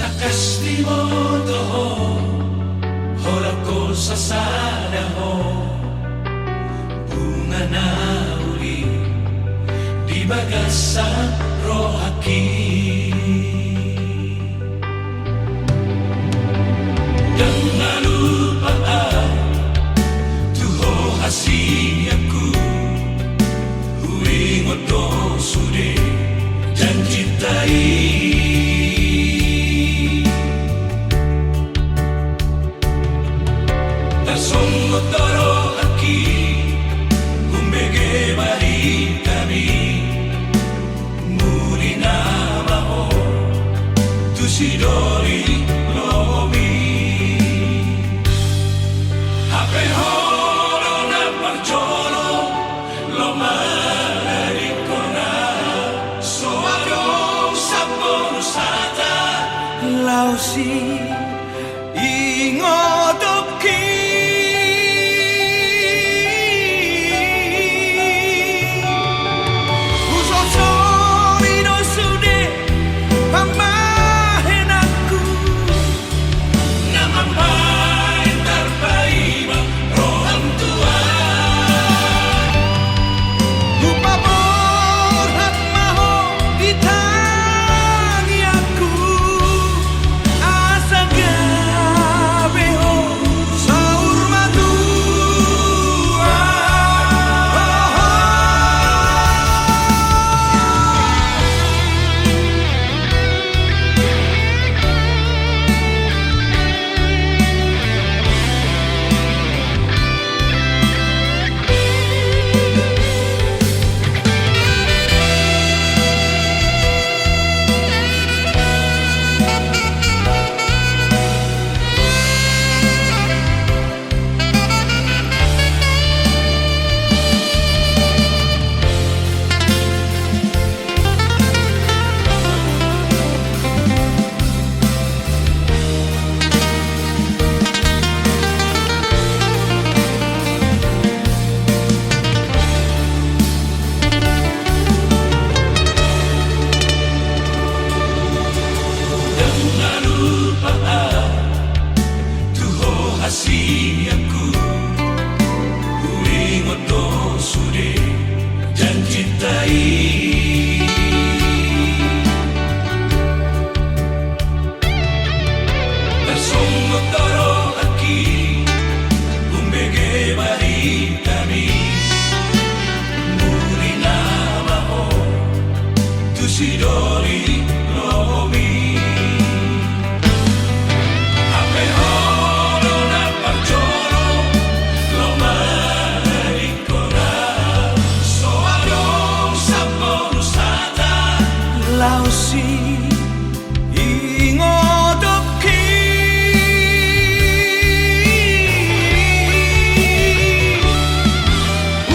Nakaslimuto ho, hora ko sa sana ho, bunga na uli, di bagas sa rohaki. Jangan lupa tuho hasiaku, huwing oto sude janji tai. Sungguh toro aki kumbege bari kami muri nama ho tusidori lomi ape horo na parjolo lo mari kona soaro sabon sata lausi ingodoki. Sidori lomi ape horo na parjolo lo marikona soaro sabon sata lausi ingodoki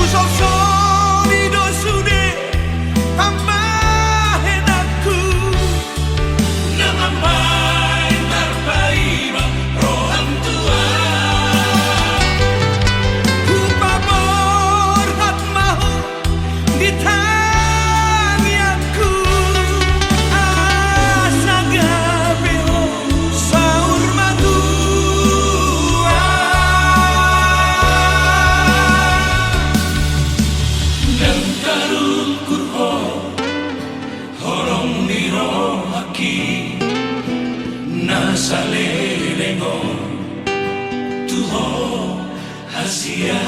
usok solido sude hamba Salelengo tuho hasia.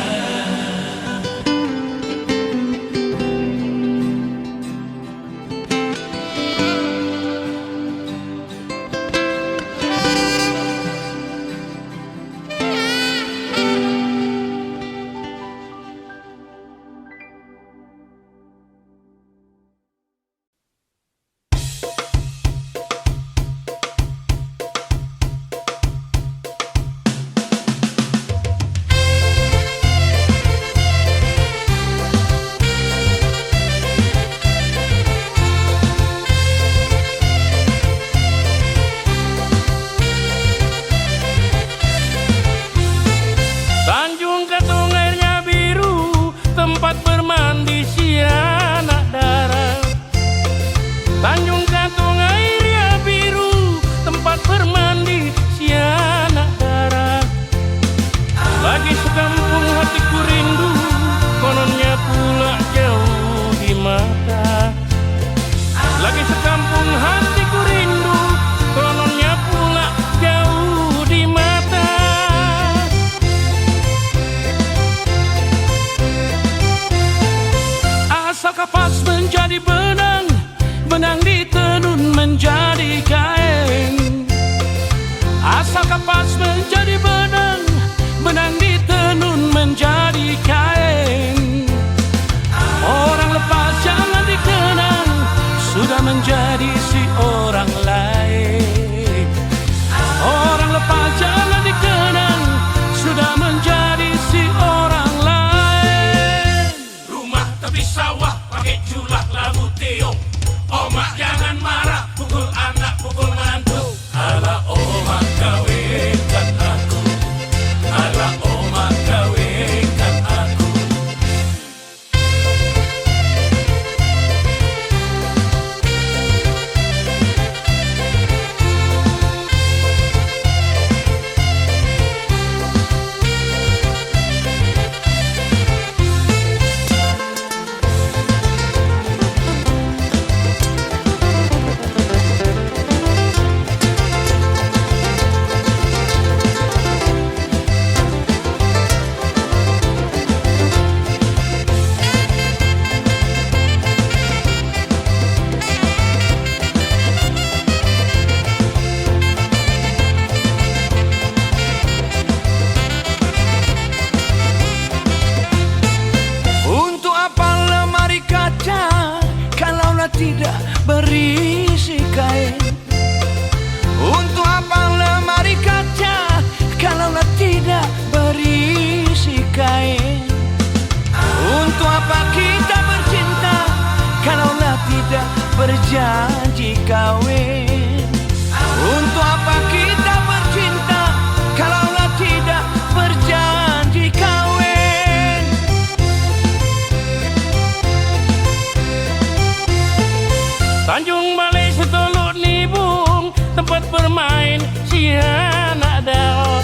tempat bermain si anak dao.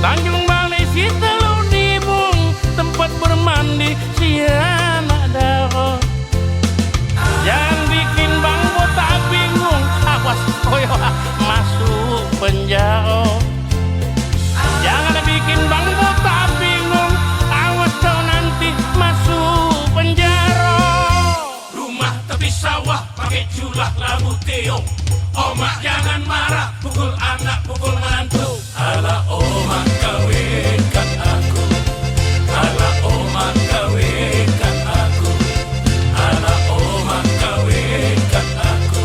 Tanjung Balai si Teluk Dibung, tempat bermandi si anak dao. Jangan bikin Bang Botak bingung, awas koyo masuk penjara. Jangan bikin Bang Botak bingung, awas kau nanti masuk penjara. Rumah tepi sawah pakai julah labu teong. Omak jangan marah, pukul anak, pukul mantu. Ala omak kawinkan aku. Ala omak kawinkan aku. Ala omak kawinkan aku.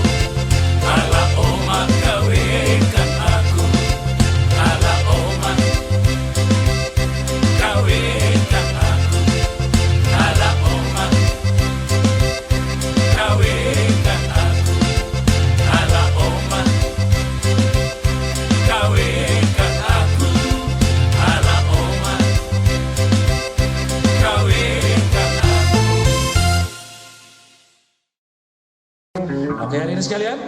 Ala omak kawinkan aku. Ala omak kawinkan aku. Ala omak kawinkan aku. Ala omak kawinkan aku. Ala omak kawinkan aku. Oke, hari ini sekalian,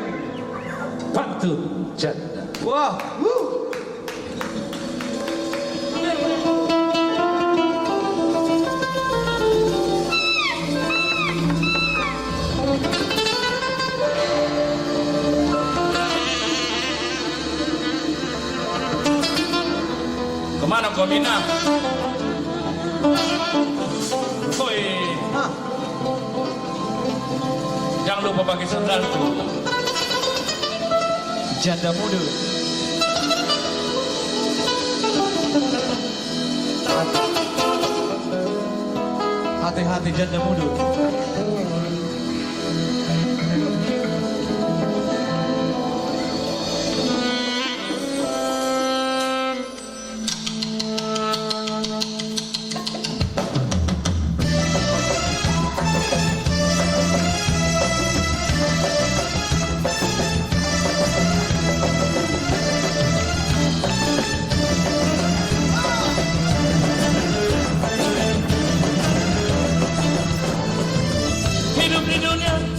pantun janda. Wah, Kemana kau Mina? Koi, jangan lupa pakai sandal tuh. janda muda. Hati-hati janda muda.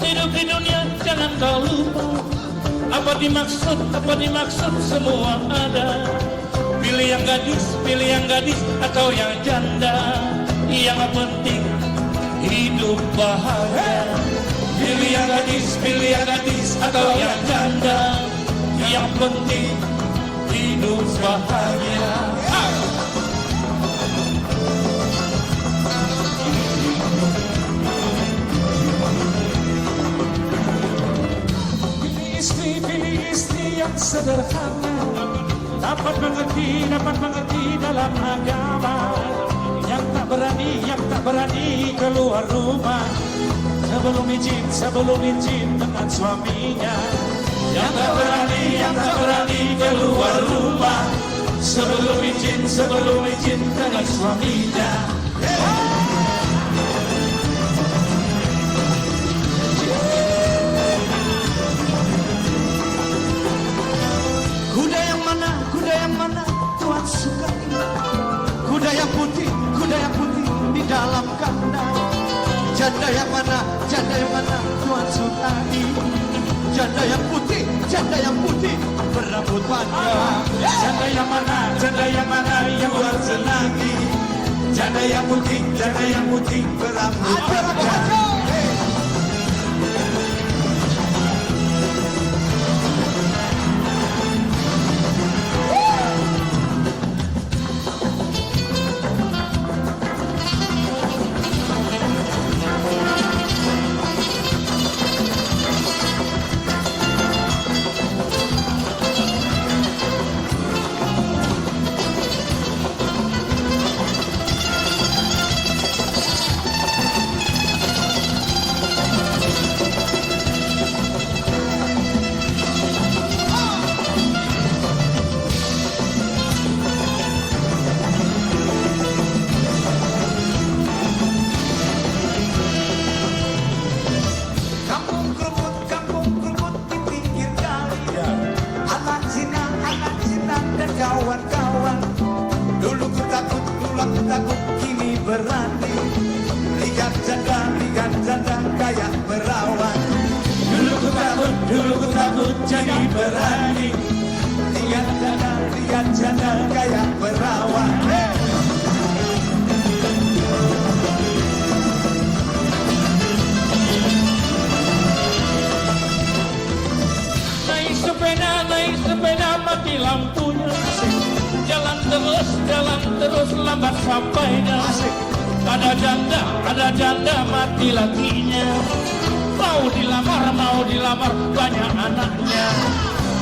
Hidup di dunia, jangan kau lupa. Apa dimaksud semua ada. Pilih yang gadis atau yang janda. Yang penting hidup bahagia. Pilih yang gadis atau yang janda. Yang penting hidup bahagia. Pilih istri yang sederhana, dapat mengerti dalam agama. Yang tak berani keluar rumah, sebelum izin dengan suaminya. Yang tak berani keluar rumah, sebelum izin dengan suaminya. Kuda yang mana Tuhan suka? Kuda yang putih di dalam kandang. Janda yang mana Tuhan sukai? Janda yang putih berambut panjang. Janda yang mana yang Tuhan senangi? Janda yang putih berambut panjang. jadi berani. Lihat janda kayak perawan. Naik sepeda mati lampunya. Jalan terus lambat sampainya. Ada janda mati lakinya. Mau dilamar banyak anaknya.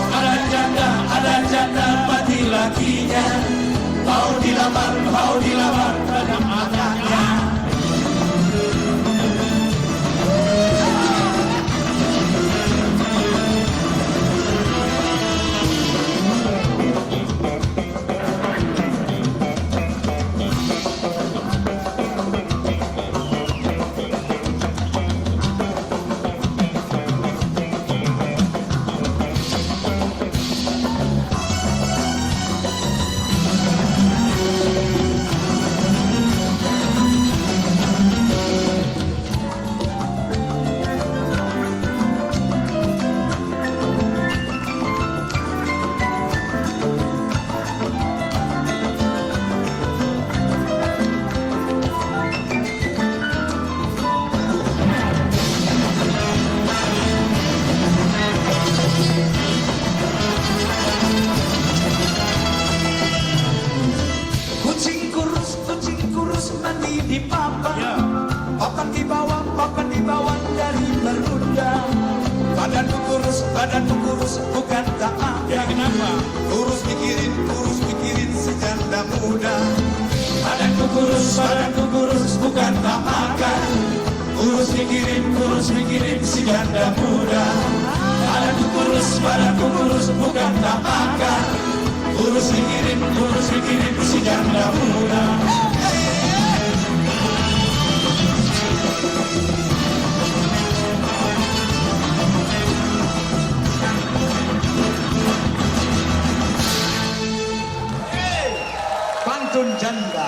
Ada janda mati lakinya. Mau dilamar banyak anaknya. Kucing kurus mandi di papan. Papan di bawah dari berunda. Badanku kurus bukan tak ada. Kenapa? Kurus mikirin si janda muda. Badanku kurus bukan tak makan. Kurus mikirin si janda muda. Badanku kurus bukan tak makan. Kurus mikirin si janda muda. Pantun janda.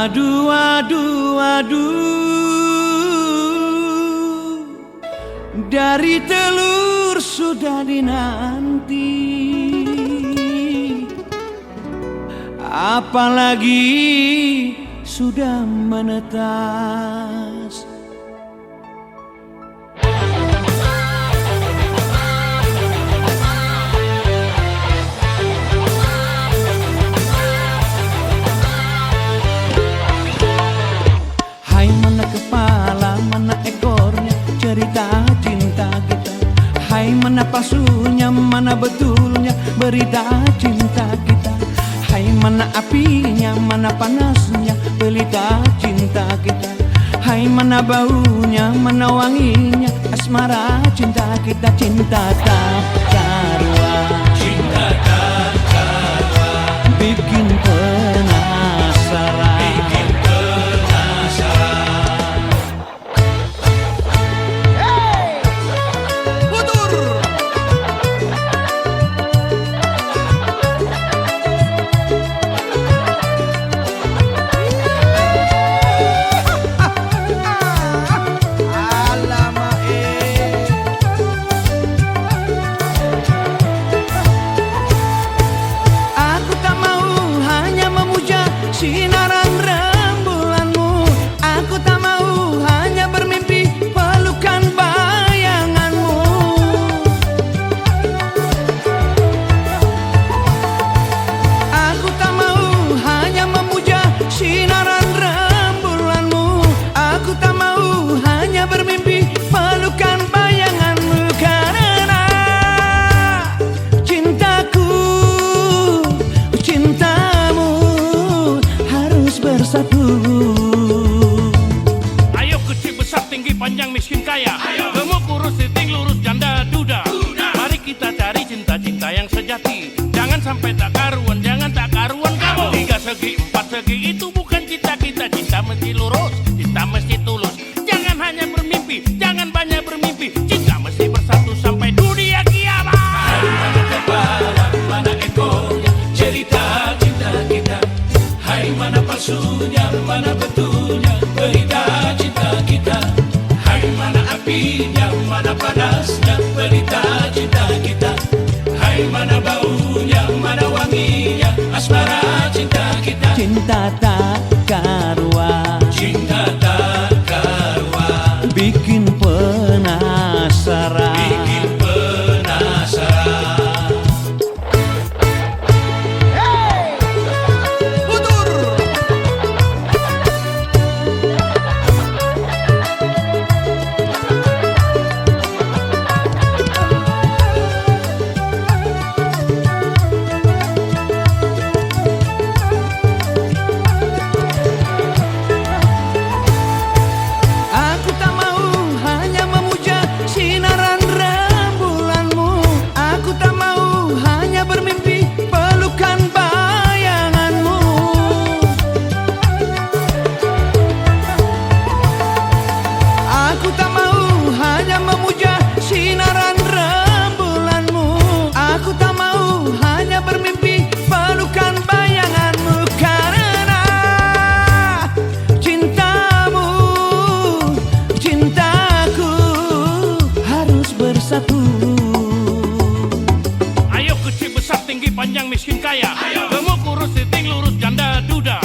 Aduh, dari telur sudah dinanti, apalagi sudah menetas. Hai, mana kepala, mana ekornya cerita cinta kita. Hai, mana palsunya, mana betulnya berita cinta kita. Hai, mana apinya, mana panasnya pelita cinta kita. Hai, mana baunya, mana wanginya asmara cinta kita. Cinta tak karuan, Cinta tak karuan, bikin penasaran. Sinaran rembulanmu, aku tak mau hanya bermimpi pelukan bayanganmu. Aku tak mau hanya memuja sinaran rembulanmu, aku tak mau hanya bermimpi pelukan bayanganmu. Karena cintaku, cintamu bersatu. Ayo kecil besar tinggi panjang miskin kaya. Gemuk kurus siting lurus janda duda. Mari kita cari cinta-cinta yang sejati. Jangan sampai tak karuan, jangan tak karuan kamu. 3 segi 4 segi itu bukan cita kita. Cinta mesti lurus, cinta mesti tulus. Jangan hanya bermimpi, jangan banyak bermimpi. Cinta mesti bersatu sampai dunia kiamat. Mana kepala, mana ekor. asmara cinta kita. Cinta tak karuan, Cinta tak karuan, bikin penasaran. bikin penasaran. Aku tak mau hanya memuja sinaran rembulanmu. Aku tak mau hanya bermimpi pelukan bayanganmu. Aku tak mau hanya memuja sinaran rembulanmu. Aku tak mau hanya bermimpi pelukan bayanganmu. Karena cintamu, cintaku harus bersatu. Ayo kecil besar tinggi panjang miskin kaya, gemuk kurus siting lurus janda duda.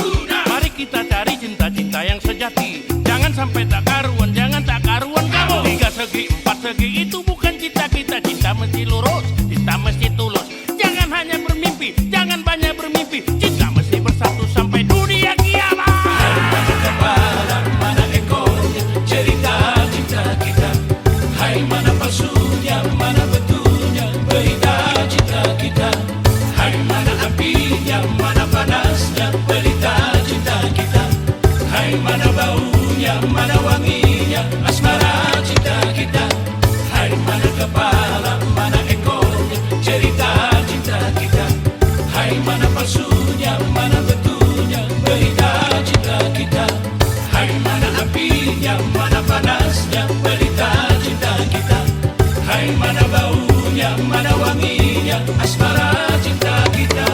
Mari kita cari cinta-cinta yang sejati. Jangan sampai tak karuan, jangan tak karuan kamu. 3 segi 4 segi itu bukan cita kita. Cinta mesti lurus, cinta mesti tulus. Jangan hanya bermimpi, jangan banyak bermimpi. Cinta mesti bersatu sampai dunia kiamat. Mana kepala, mana ekornya, cerita cinta kita. Hai mana palsunya, mana betulnya, berita cinta kita. Hai mana apinya, mana panasnya, berita cinta kita. Hai mana baunya, mana wanginya, asmara cinta kita. Hai mana kepala, mana ekornya, cerita cinta kita. Hai mana palsunya, mana betulnya, berita cinta kita. Hai mana apinya, mana panasnya, berita cinta kita. Hai mana baunya, mana wanginya, asmara cinta kita.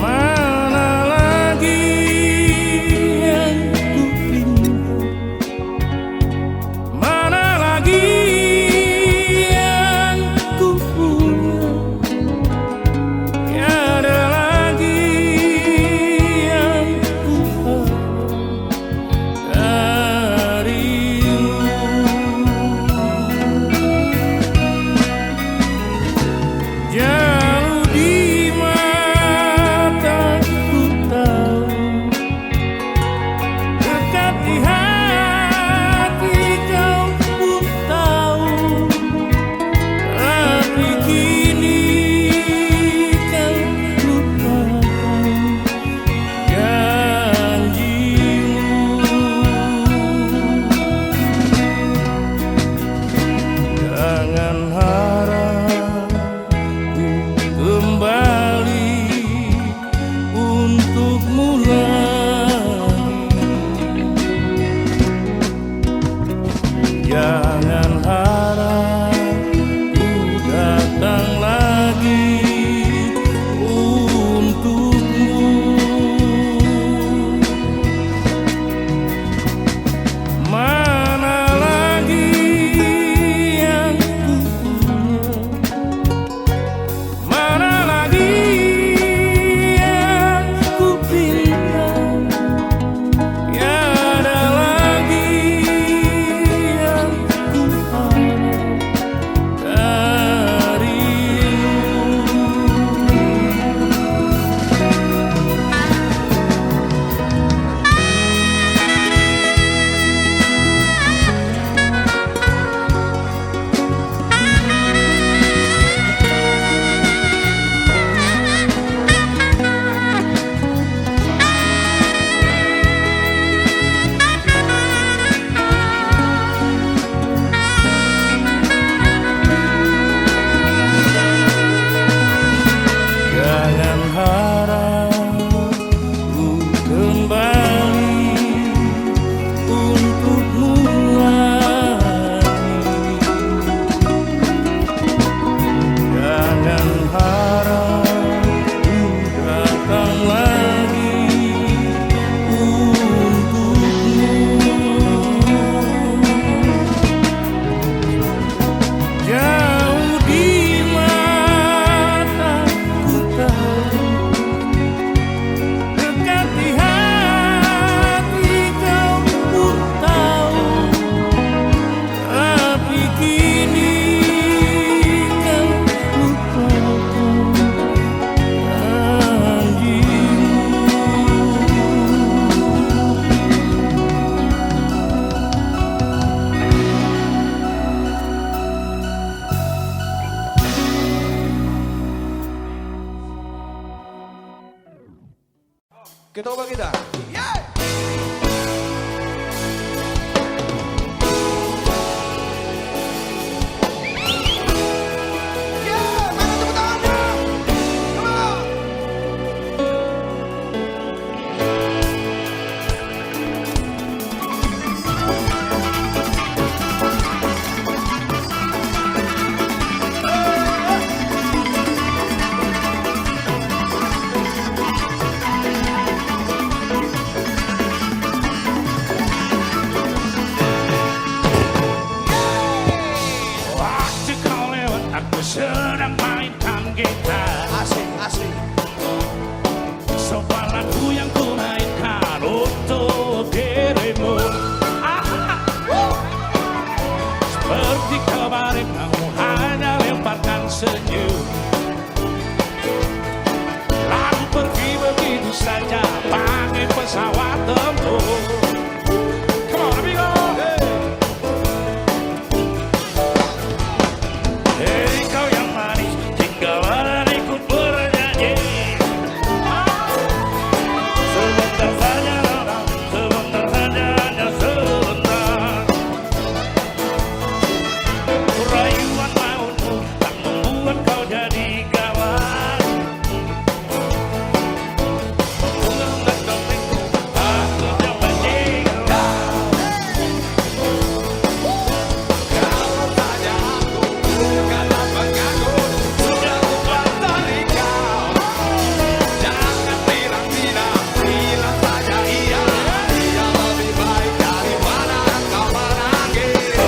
Mana lagi yang ku pinta? Mana lagi yang ku punya? Tiada lagi yang ku harap darimu. Jauh di mataku tahu, dekat di hati kau pun tahu. Tapi kini kau lupakan janjimu. Jangan harap kembali untuk mulai. Jangan harap ku datang lagi untukmu. Mana lagi yang ku punya? Mana lagi yang ku pinta? Tiada lagi yang ku harap Kita coba kita. Waktu kau lewat aku sedang mainkan gitar. Asik. Soal lagu yang ku mainkan untuk dirimu. Seperti kemarin kamu hanya lemparkan senyum. Lalu pergi begitu saja pakai pesawat tempur. Come on, amigo. Hei kau yang manis, tinggallah dan ikut bernyanyi. Sebentar saja lama, sebentar saja hanya sebentar. Rayuan mautmu tak membuat kau jadi gawat. Bunga dan dongengku, aku dapat tinggal. Kalau saja aku bukan mengaku, sudah bukan dari kau. Jangan bilang tidak, bilang saja iya. Iya lebih baik daripada kau menangis.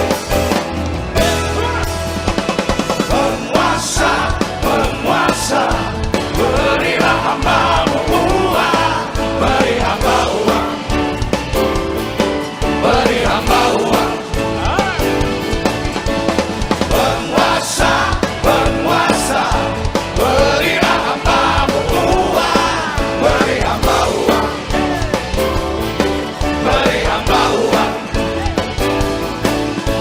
Penguasa, berilah hamba-Mu uang, beri hamba uang, beri hamba uang. Penguasa, berilah hamba-Mu uang, beri hamba uang, beri hamba uang,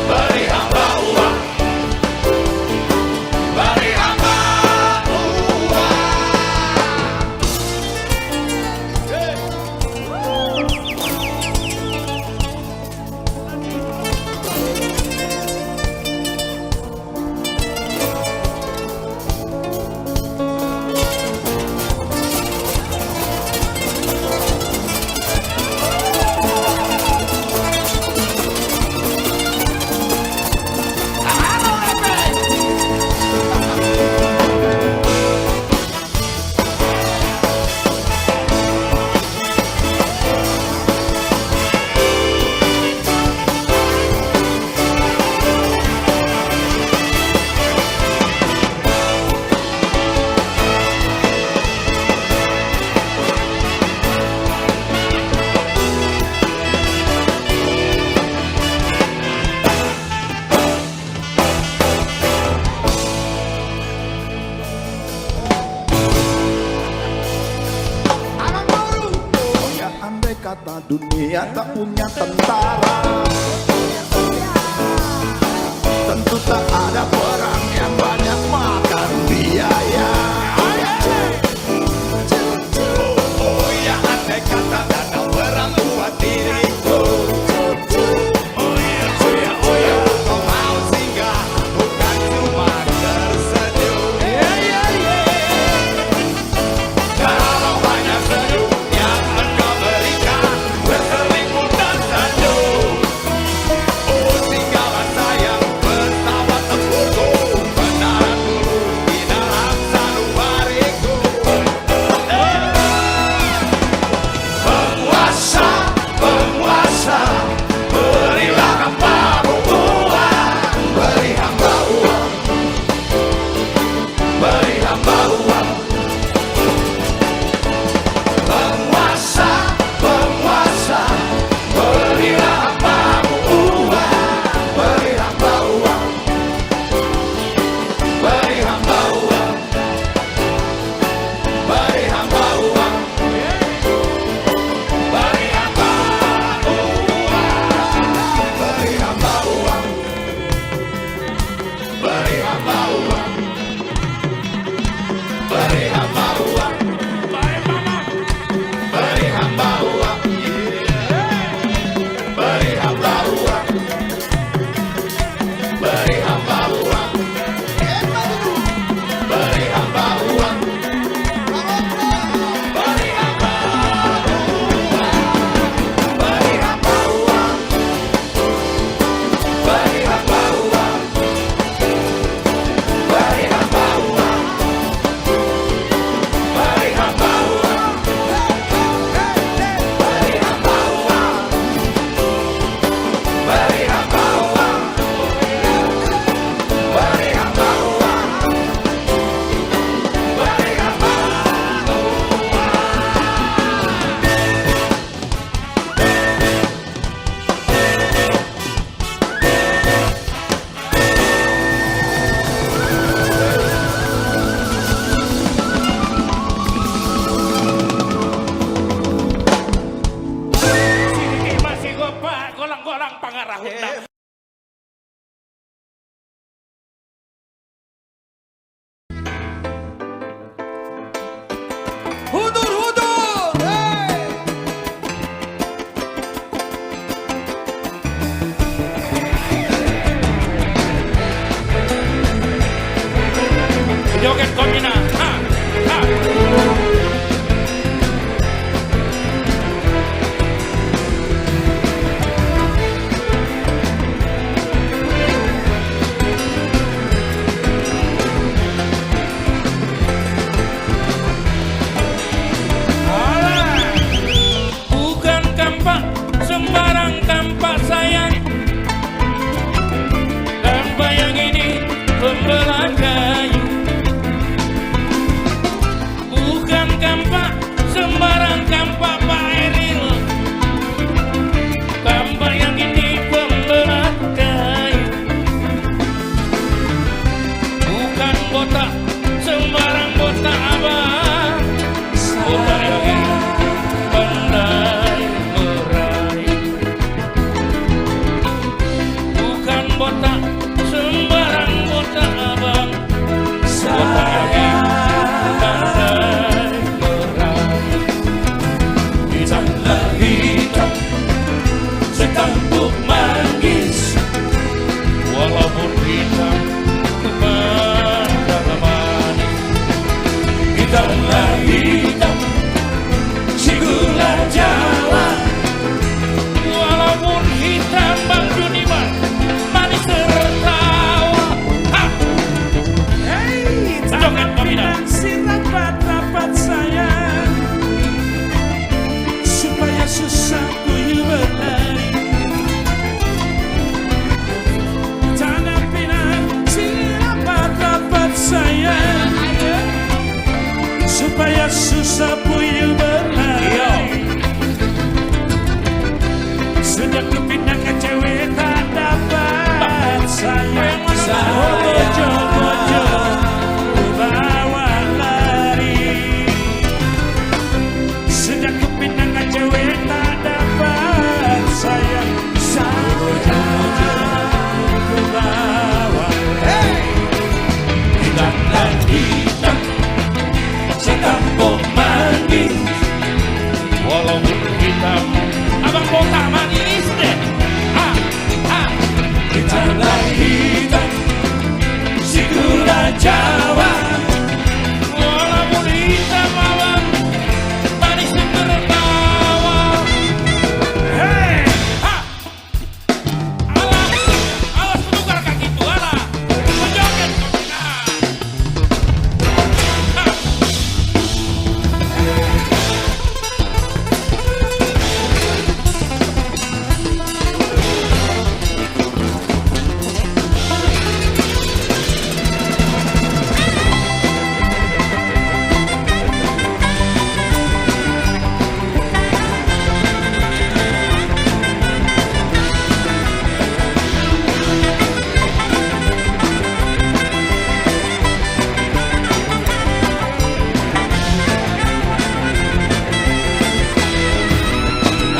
beri hamba uang, beri hamba Ya andai kata dunia tak punya tentara, tentu tak ada perang yang banyak makan biaya. Oh ya andai kata ada perang buat diriku. Oh ya, kau mau singgah bukan cuma tersenyum. Kalau banyak senyum yang engkau berikan, berselingkuh dan senyum. golang-golang pangarahuna. Hudur, hudur, hey. Joget Komina. Ha, ha. Alah, bukan kampak sembarang kampak sayang. Kampak yang ini pembelah kayu. Bukan kampak sembarang kampak Pak Eril. Kampak yang ini pembelah kayu. Bukan botak sembarang botak abang. Botak yang ini pandai meraih. Bukan botak sembarang botak abang. Botak yang ini pandai meraih. Hitamlah hitam sekampung manggis. Walaupun hitam kepandang manis. Hitamlah hitam si gula Jawa. Walaupun hitam Bang Juniman manis tertawa. Ha! Joget Komina. Si rapat-rapat sayang supaya susah puyuh berlari. Tanah pinang si rapat-rapat sayang supaya susah puyuh berlari. Sejak ku pindah ke cewek tak dapat sayang. Oh, bojo-bojo bawa lari. Sejak ku pindah ke cewek tak dapat sayang. Bojo-bojo bawa lari. Hitamlah hitam sekampung manggis. Walaupun hitam abang botak manis deh. Ha, ha. Hitamlah hitam si gula Jawa. Walaupun hitam abang manis tertawa. Hei, ha. Alah, awas penukar kaki itu, alah. Menjoget Komina. Ha.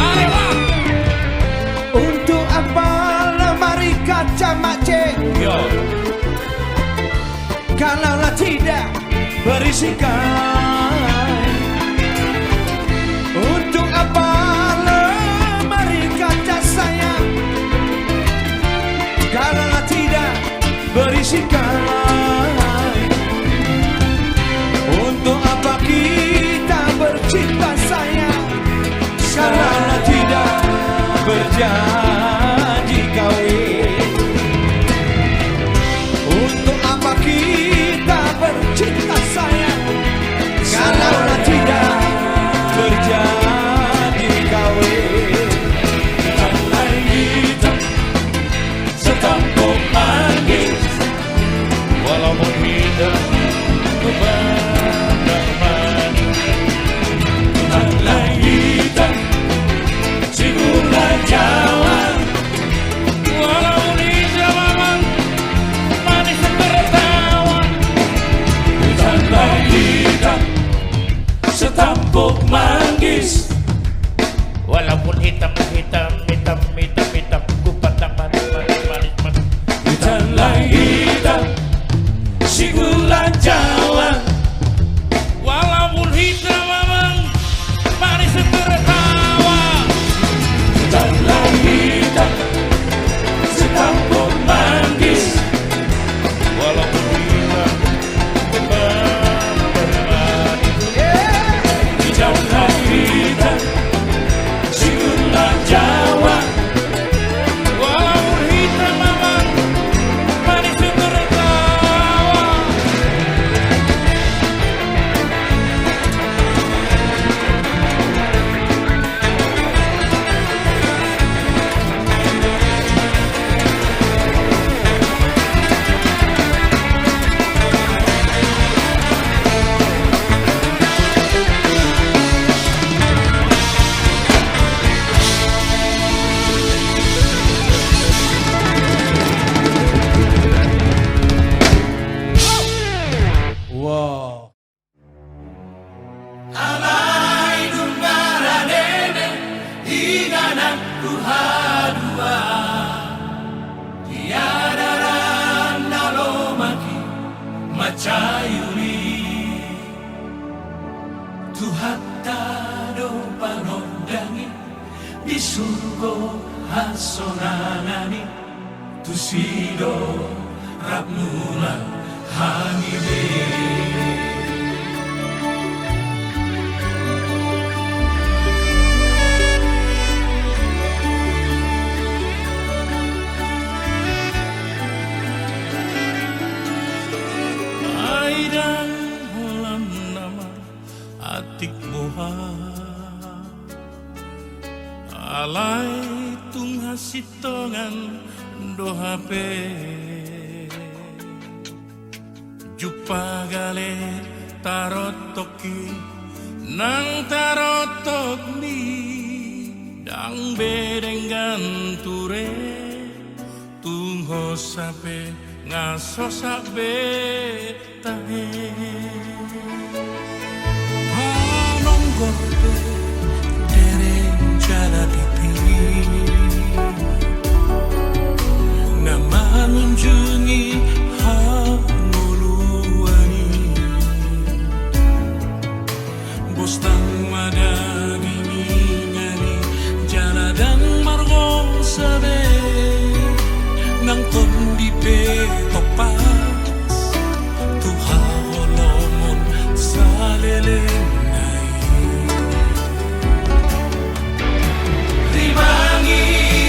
Arema. Untuk apa lemari kaca Makcik Yo. kalaulah tidak berisikan? Untuk apa lemari kaca sayang kalaulah tidak berisikan? Untuk apa kita bercinta sayang kalaulah tidak berjanji kawin? Untuk apa kita bercinta sayang kalaulah tidak berjanji kawin? Hitamlah hitam sekampung manggis. Walaupun hitam kepandang manis. Hitamlah hitam si gula Jawa. sonanani tusido rapmula hanibe. Aidang holam nama atik boha alai tung hasitongan dohape jupa gale tarotoki nang tarotok mi dang bedenggan ture tungho sape ngaso sabe tahe panong gorbe dereng jala pipi nama menjungi hanguluani bostang madani ngani jala dan margo sabe nang kondi pe topas tuha holomon salelenai Rimangi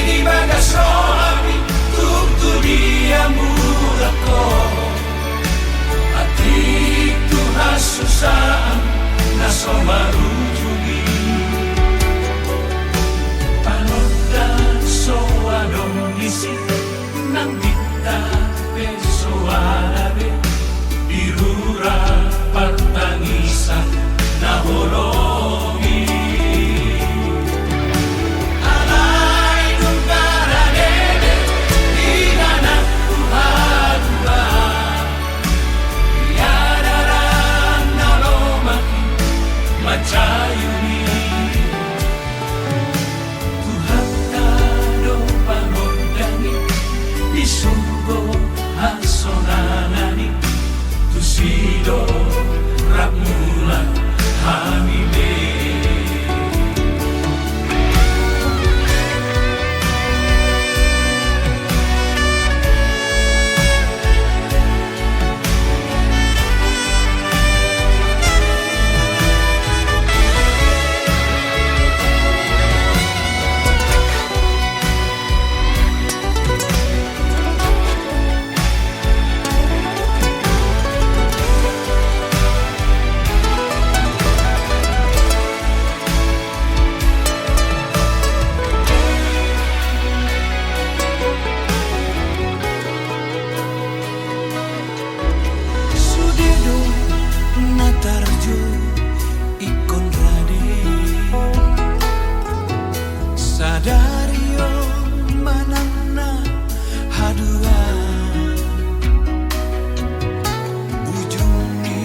di bagas rohabi Tuktu dia murako Atik tuha susaan Naso marujungi Panodan soadong isi Nang dita pesoarabe Dirura partangisan Naholongi Alay nung karadede Inanak tuhadua Yadaran nalomaki Macayuni Tuhatta do pangodani Isugo hasonanani Tusido rapmula hamibe Sudedo natarjo ikon rade sadario manana hadua ujung di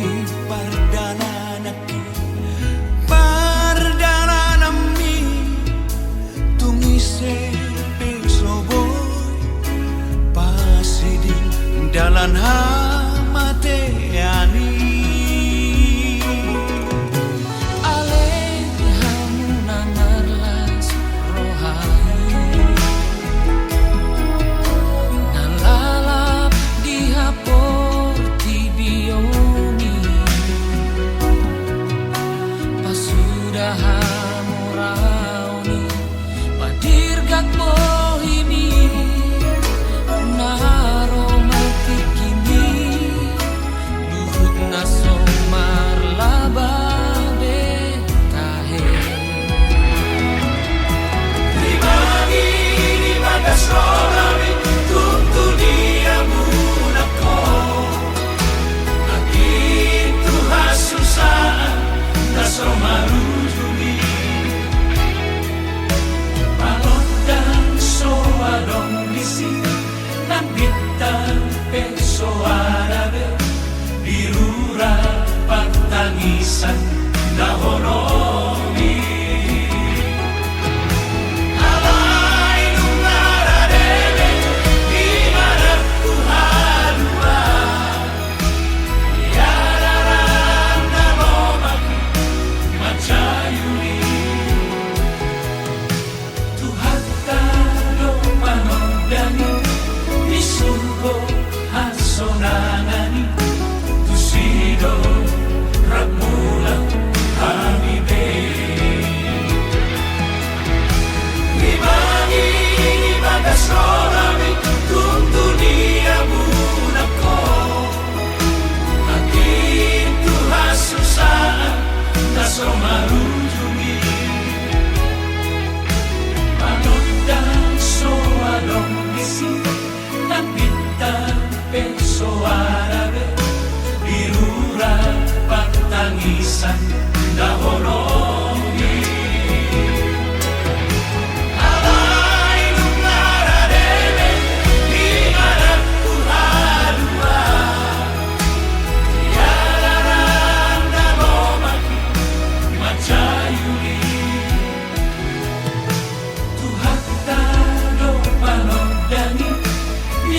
pardalanaki pardalanami tumise pengsoboy pasiding dalan hamateani Alek hamu nangarlas rohani Nalalap dihapor tibioni Pasudah hamu rauni padirgat bohimi Naro mati kini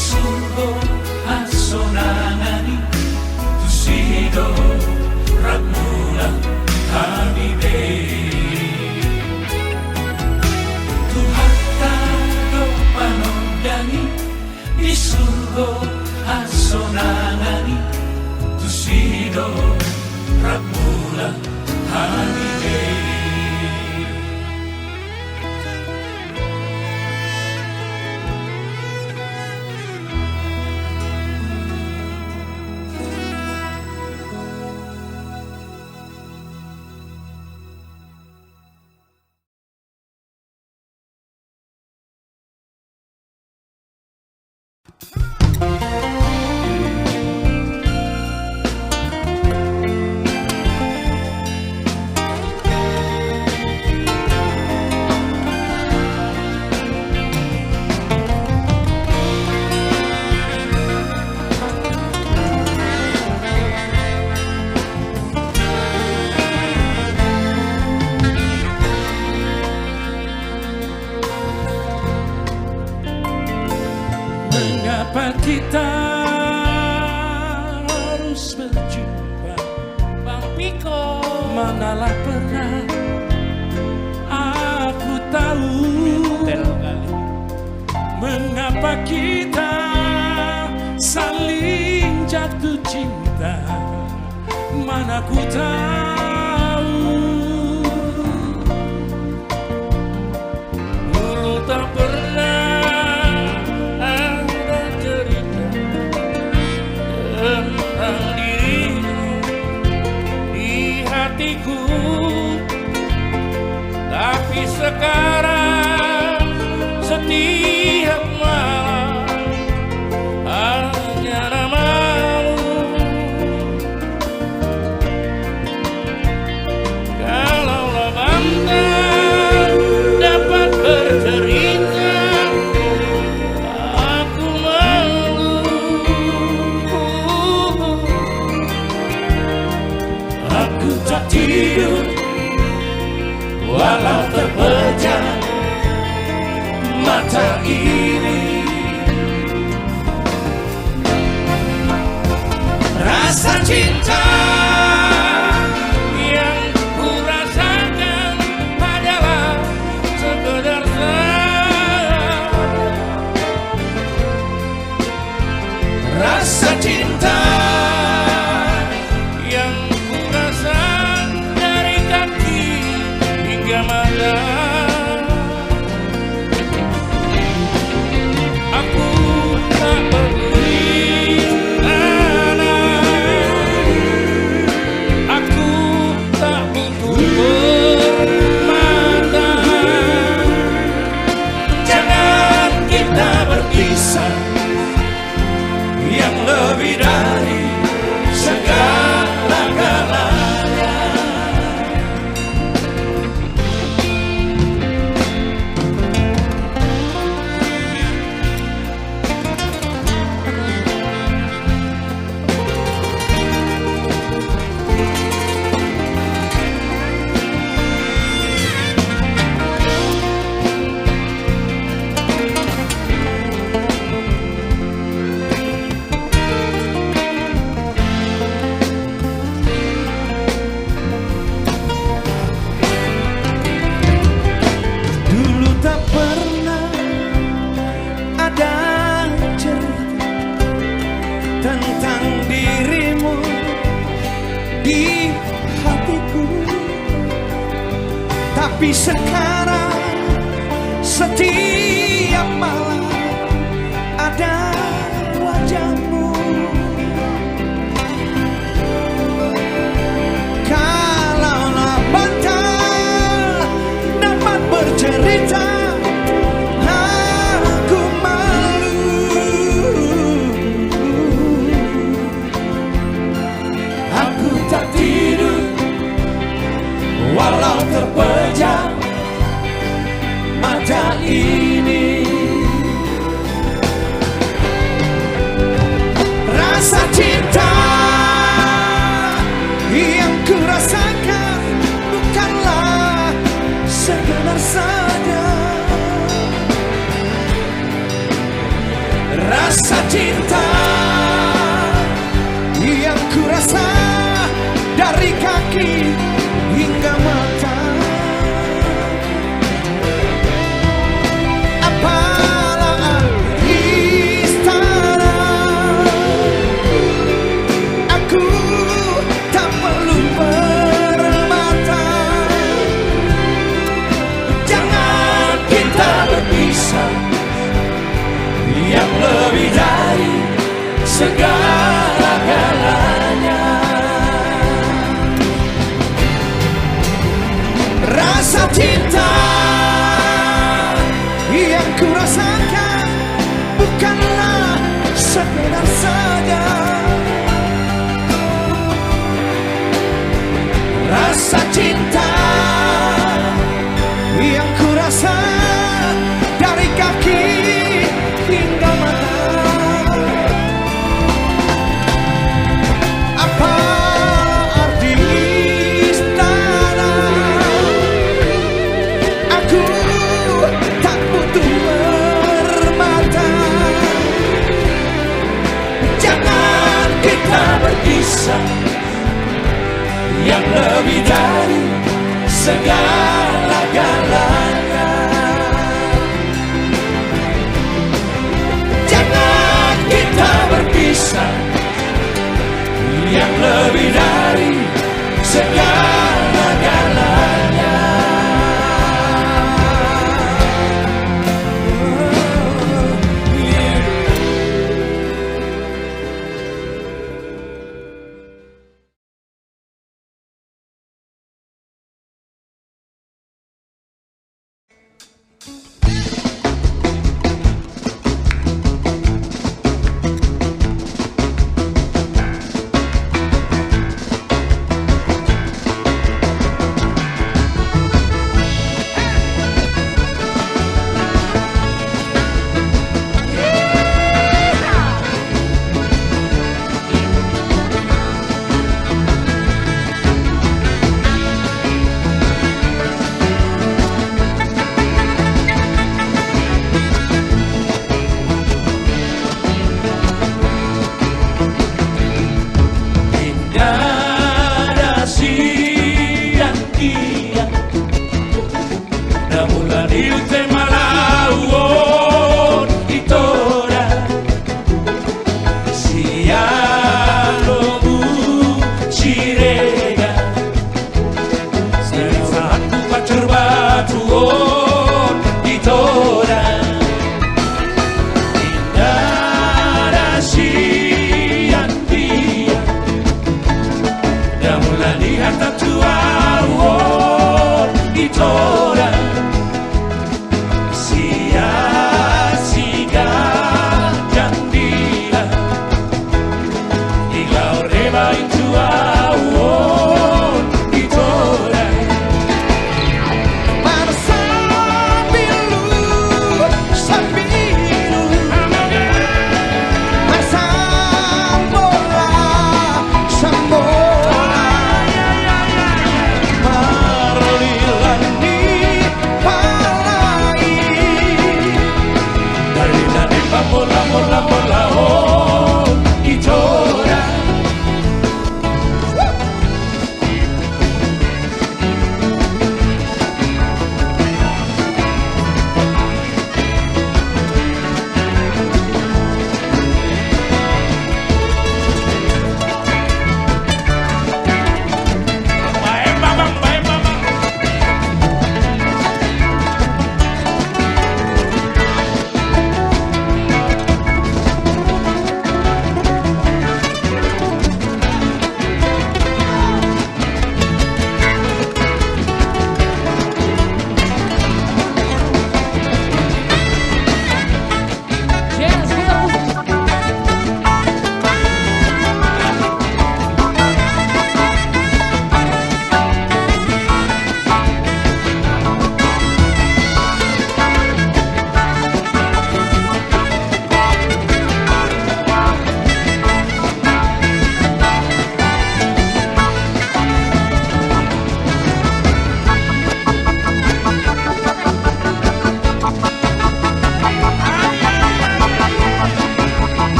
surga hasonangani tusido ramula habibe tuhatta do panodani di surga hasonangani tusido ramula habibe. Mengapa kita harus berjumpa, Bang Piko? manalah pernah aku tahu mengapa kita saling jatuh cinta, mana ku tahu Dulu tak pernah ada cerita tentang dirimu di hatiku, tapi sekarang setiap malam hanya namamu. Kalaulah mantan dapat bercerita, aku malu. Aku tak tidur walau terpejam mata ini, rasa cinta Yang ku rasakan hanyalah sekedar rasa cinta yang ku rasa dari kaki hingga mata. Aku tak peduli mana, aku tak butuh bermata. jangan kita berpisah, yang lebih dari segala-galanya. Dulu tak pernah ada cerita tentang dirimu di hatiku, tapi sekarang setiap malam ada wajahmu. Kalaulah mantan dapat bercerita, aku malu. Aku tak tidur walau terpejam mata ini, Rasa cinta yang kurasa dari kaki hingga mata. Apalah istana, aku tak perlu permata. Jangan kita berpisah, yang lebih dari segala-galanya. Rasa cinta yang kurasakan bukanlah sekedar saja. Rasa cinta yang kurasa dari kaki hingga mata. Apa arti istana? Aku tak butuh permata. Jangan kita berpisah, yang lebih dari segala-galanya. Jangan kita berpisah, yang lebih dari segala-galanya.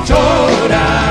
corak.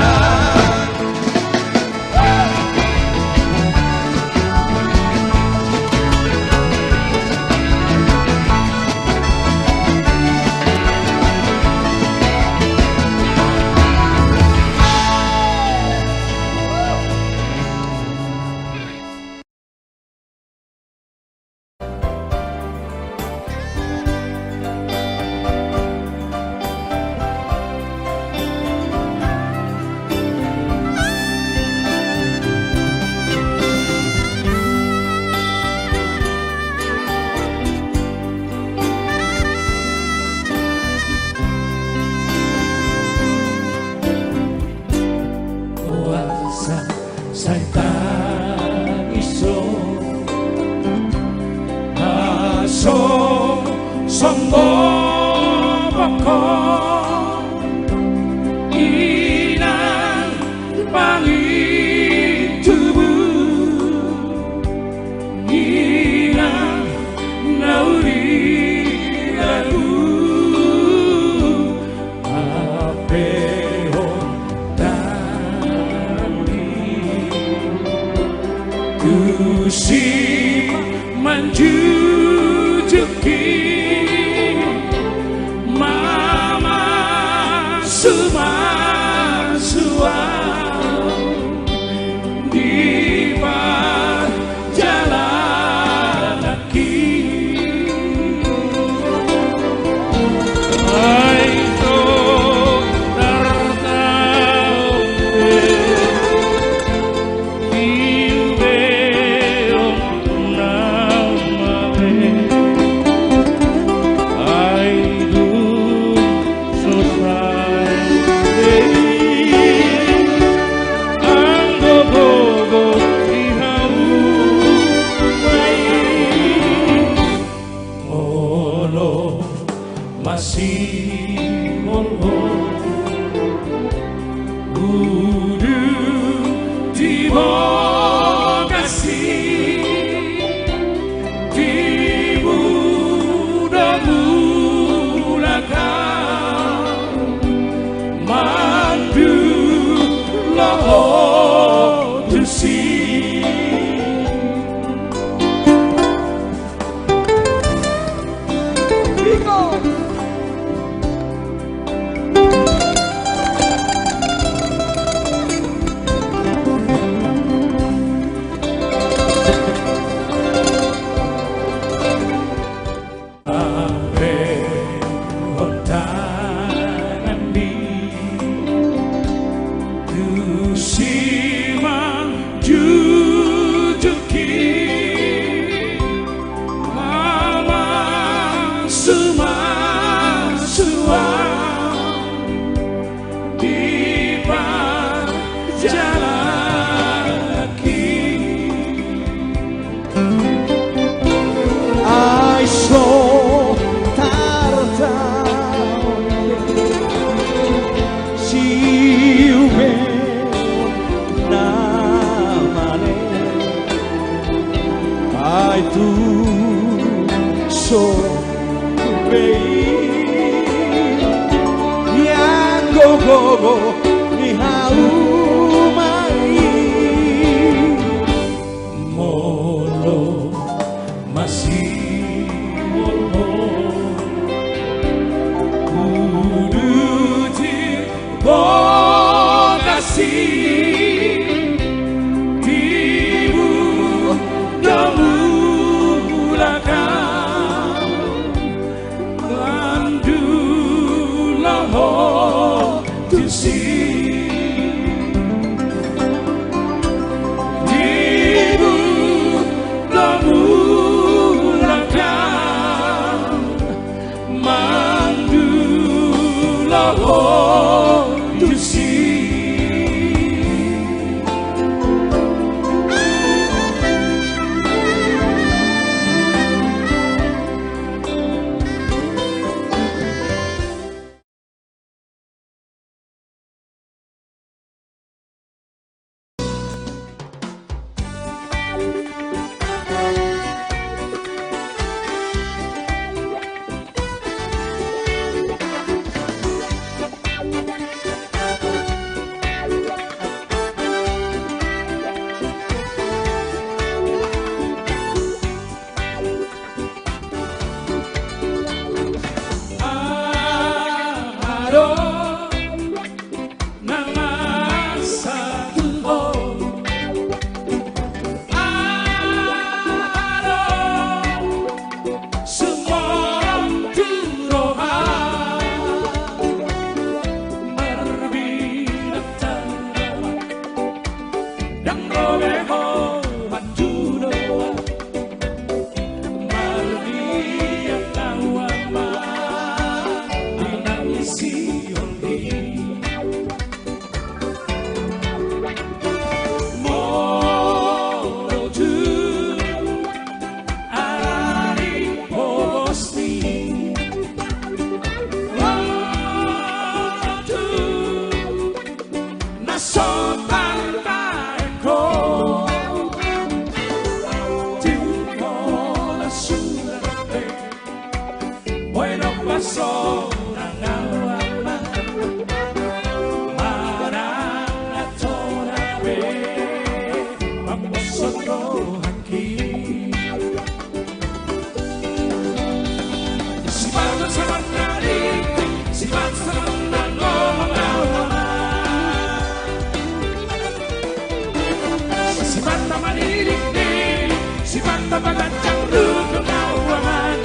Panta pagancang duduk aman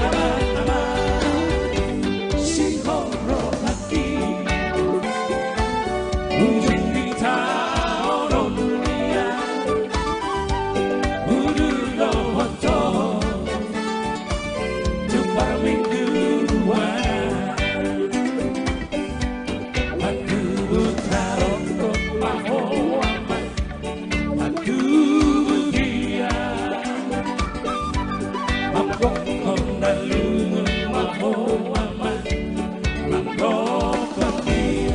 si hororaki ujung di tahun dunia udah lohoto jumpa mingguan aku taruh mahoaman aku dia mabok kondalungan mahoaman mabok kondiri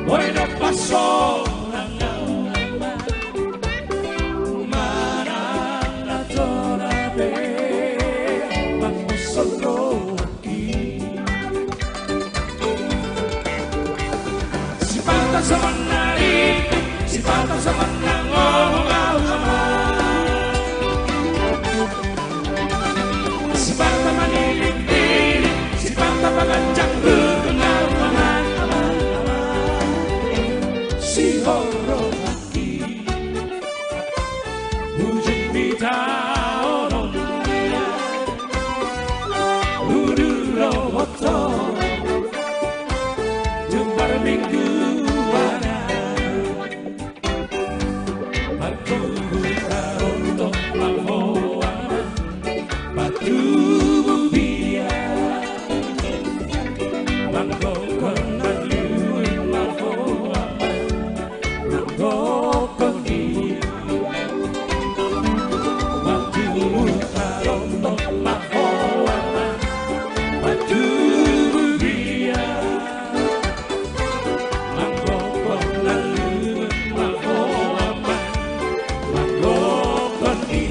Bueno pasó la lama Marana toda vez Vamos solo aquí Si falta sama nari Si falta sama ngomong Si falta manilik-nilik Si falta pagancang berkenal si hororaki ujung di tahun dunia udah lohoto jumpa mingguan aku taruh mahoaman batu bubia mangko kondalungan mahoaman Gokoni Batu tarondo mahoama Batu buria Manggokon lalun mahoama Manggokoni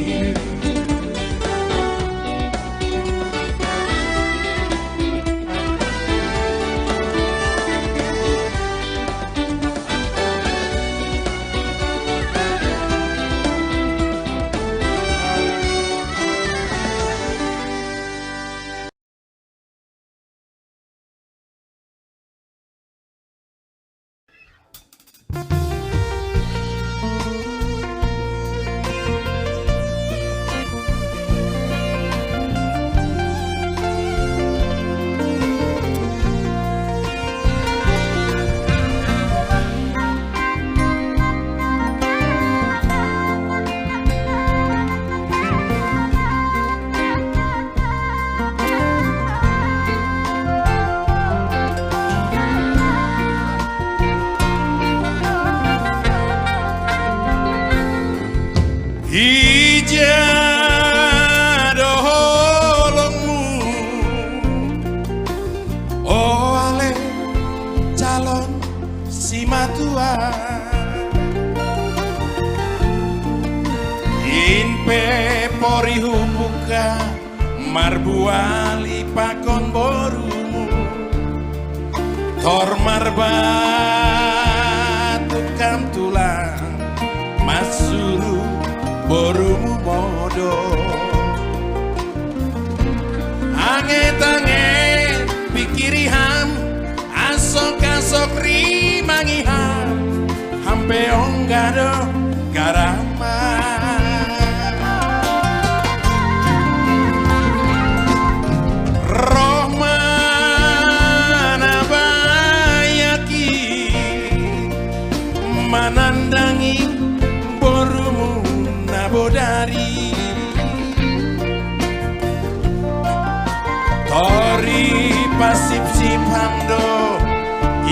Ijadoholongmu Oh ale calon si matua Inpe pori humbuka marbuali pakon borumu Tor marbatu kam tulang masuru borumu modo Anget-anget pikiri ham Asok-asok rimangi ham Hampe onggado garama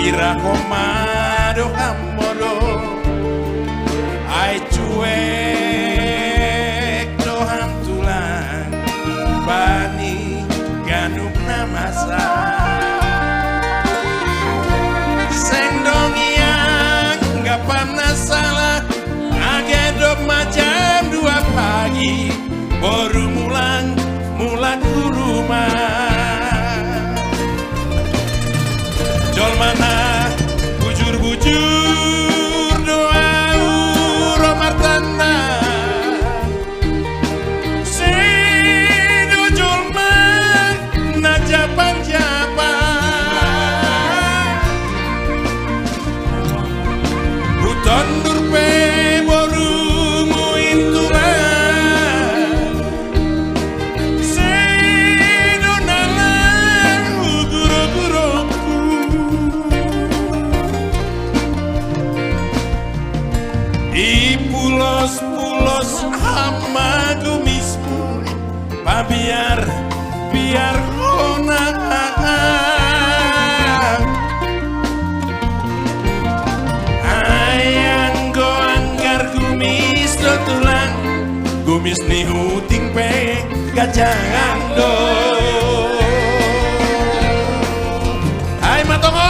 irahomado kamodo ai cuek doham tulang bani ganuk namasa sendong yang gak pernah salah agedok macam 2 pagi baru mulang ke rumah jol mana bujur-bujur doa romar tanah sedo jol mana japan-japan hutan durpe baru muin tulang sedo nalar guru-guruku di pulos-pulos hama gumismu biar konang ayang go anggar gumis do tulang gumis ni huting pe gajangan do hai matongo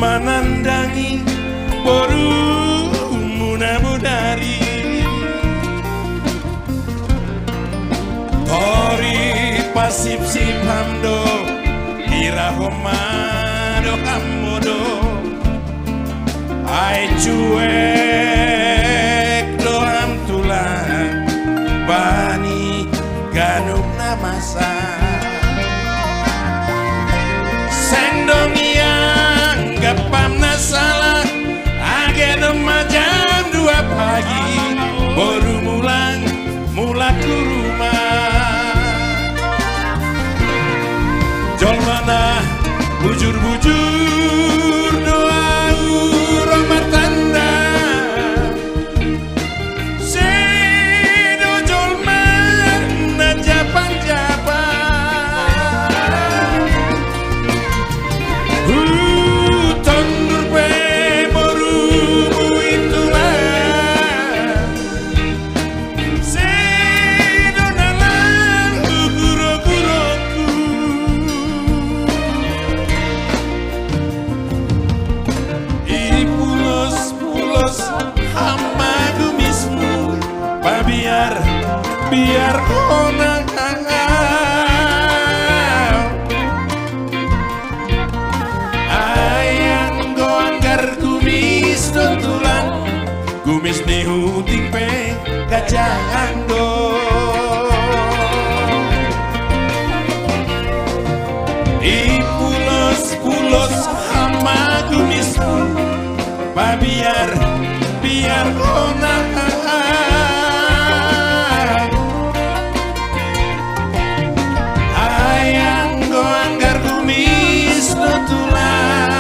menandangi boru munamudari tori pasip hamdo irahomado kamodo ai cuek doham tulang bani ganuk namasa sendong yang gak pernah salah agak jam 2 pagi baru mulang ke rumah jol mana bujur-bujur doa romar tanda sedo jol mana japan-japan hutan durpe baru muin tulang sedo nalar guru-guruku di pulos-pulos hama gumismu biar konang ayang go anggar gumis do tulang gumis ni huting pe kacangan do di pulos-pulos hama gumismu biar konang ayang go anggar gumis do tulang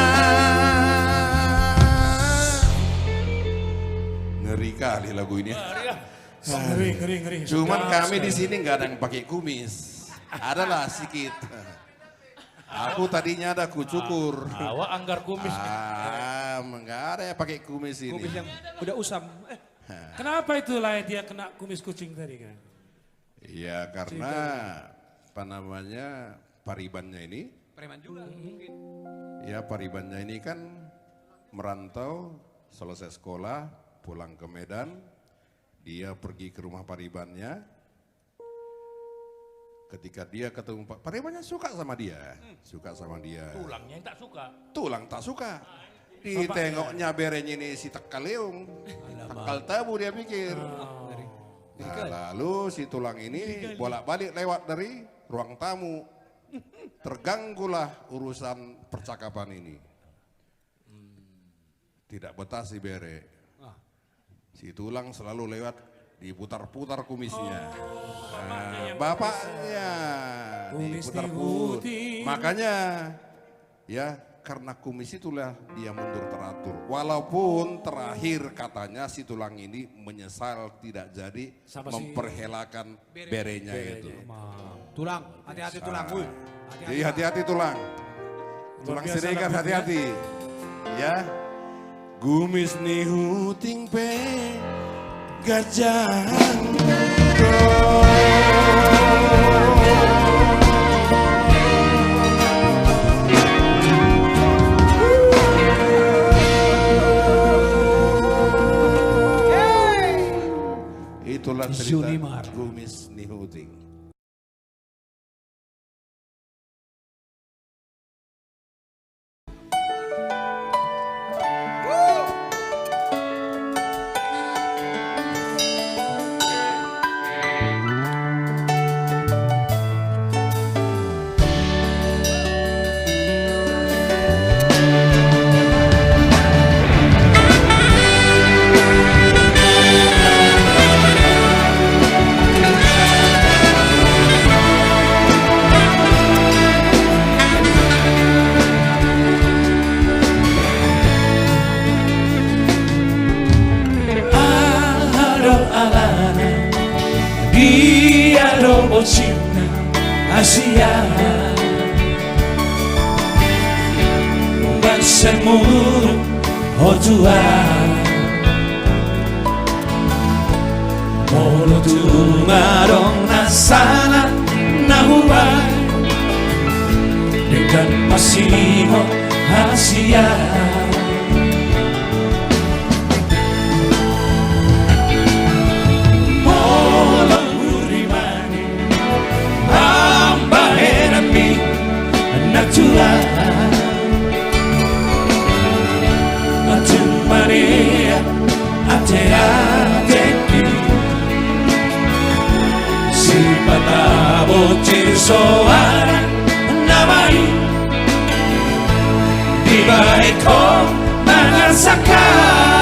ngeri kali lagu ini Ngeri. cuman kami di sini nggak ada yang pakai kumis adalah sedikit aku tadinya ada kucukur Awak anggar kumis. nggak ada yang pakai kumis ini Kumis yang udah usam. Kenapa itu lah dia kena kumis kucing tadi kan? ya karena apa namanya paribannya ini Preman juga mungkin. ya paribannya ini kan merantau selesai sekolah pulang ke Medan dia pergi ke rumah paribannya ketika dia ketemu paribannya suka sama dia Tulangnya yang tak suka. tulang tak suka Ditengoknya berenya ini si Tekaleung. Tekal tabu dia pikir. Nah, lalu si tulang ini bolak-balik lewat dari ruang tamu. Terganggulah urusan percakapan ini. Tidak betah si bere. Si tulang selalu lewat diputar-putar kumisnya. Nah, bapaknya diputar-putar. Makanya ya karena kumis itulah dia mundur teratur. Walaupun terakhir katanya si tulang ini menyesal tidak jadi memperhelakan berenya itu. Tulang, hati-hati tulang. Jadi hati-hati tulang. Tulang serikat hati-hati. Ya. Gumis ni huting pe gajah. Itulah cerita Gumis Nihuting. Cinta Asia Bansemur Hotua Molo tumarong nasana nahuay Dengan pasimo Asia natural Atu Maria Ate-ate Si patabo Cirsoara Namai Di baiko Mangasakan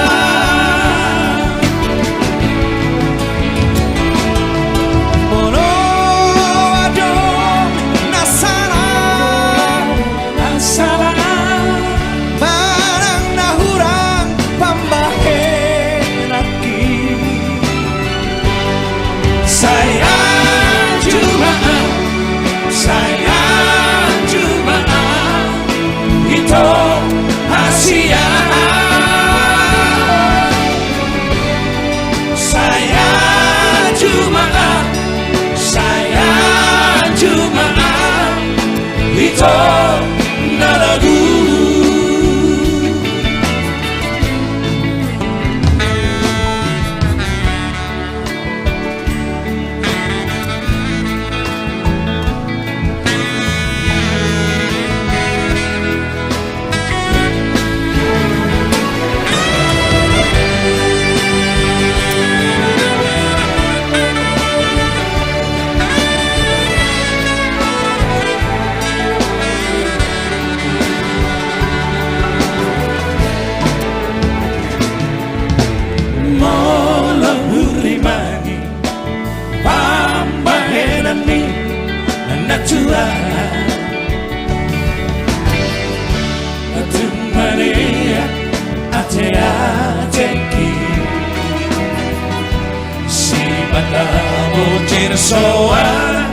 Cirsoara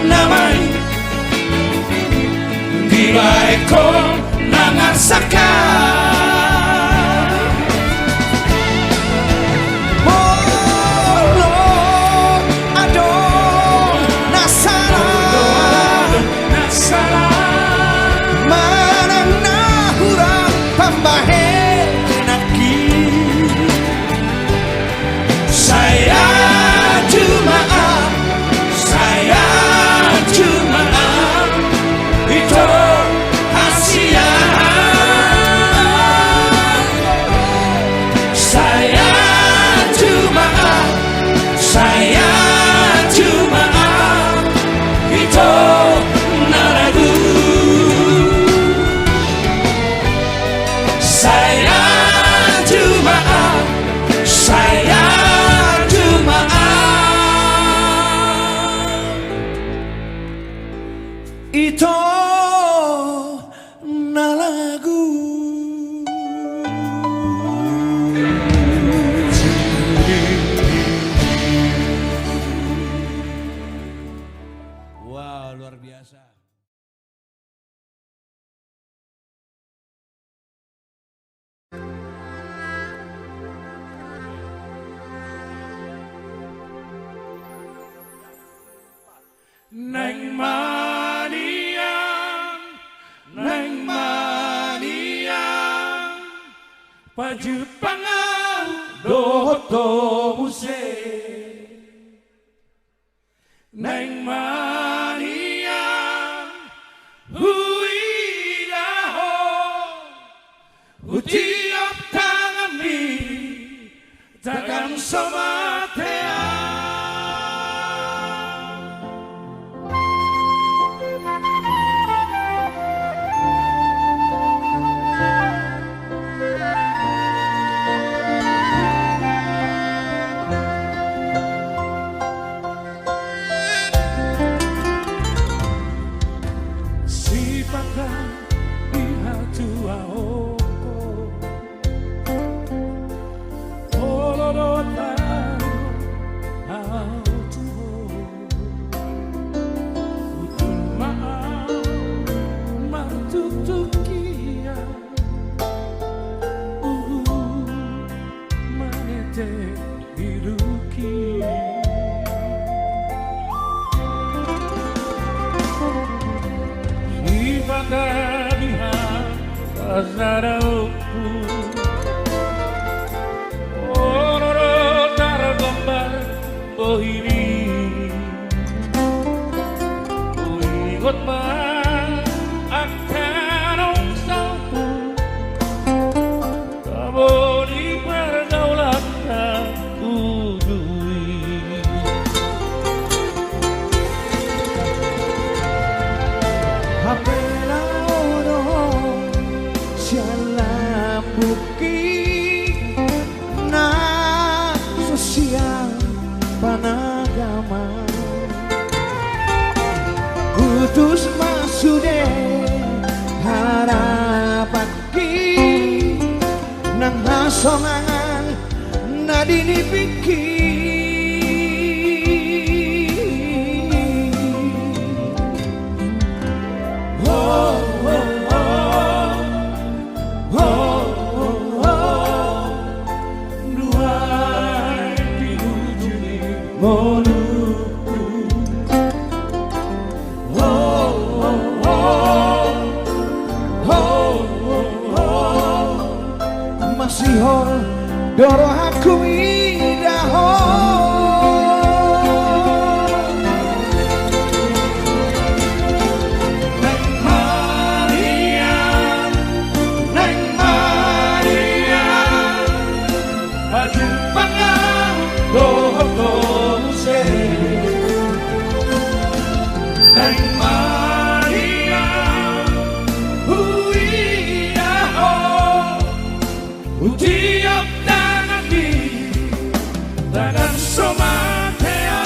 namai Di baiko nangasakan Asia Saya cuma itu naragu. Saya cuma itu nalagu. Wow, luar biasa. Neng mania, neng mania, paju pangan doto muse. Neng mania, huidaho, utiap tangami, takkan somatea. Putus masude harapan ki nang hasonangan nadini pikir. Oh, oh, oh, oh, oh, oh. Duai pinujuni monu. Masihor doro aku idaho. Neng Maria, Neng Maria, baju pangan doho se. Neng Maria, huidaho. Utiap tanagi takkan somatea.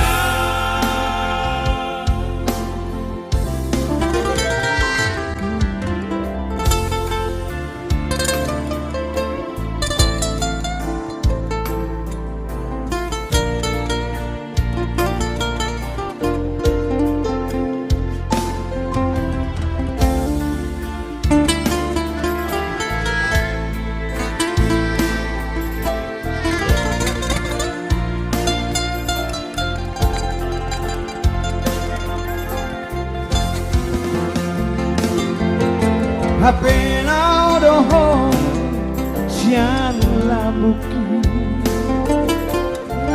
HP na doho sian labuki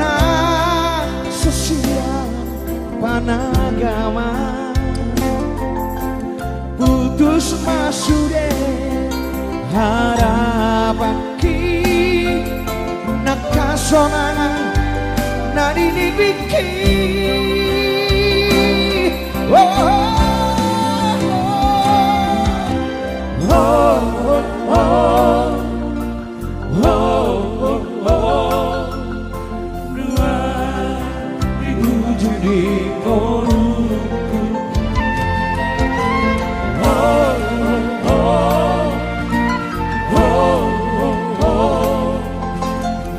na sosial panagama putus masude harapan ki nakasonangan Nadini Biki. Oh,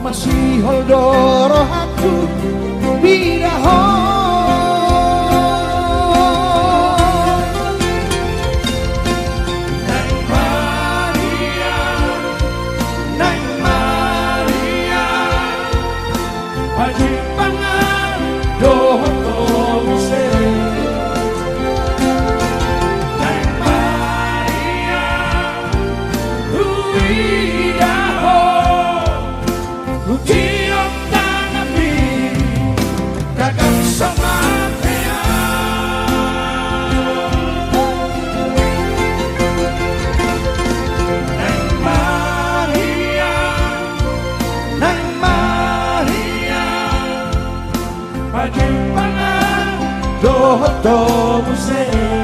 masih holdoro aku bidaho Nang Maria Haji pangan doho muse Nang Maria huidaho Tiap tanapi dagang sama Nang Maria Pajimpangan doho to muse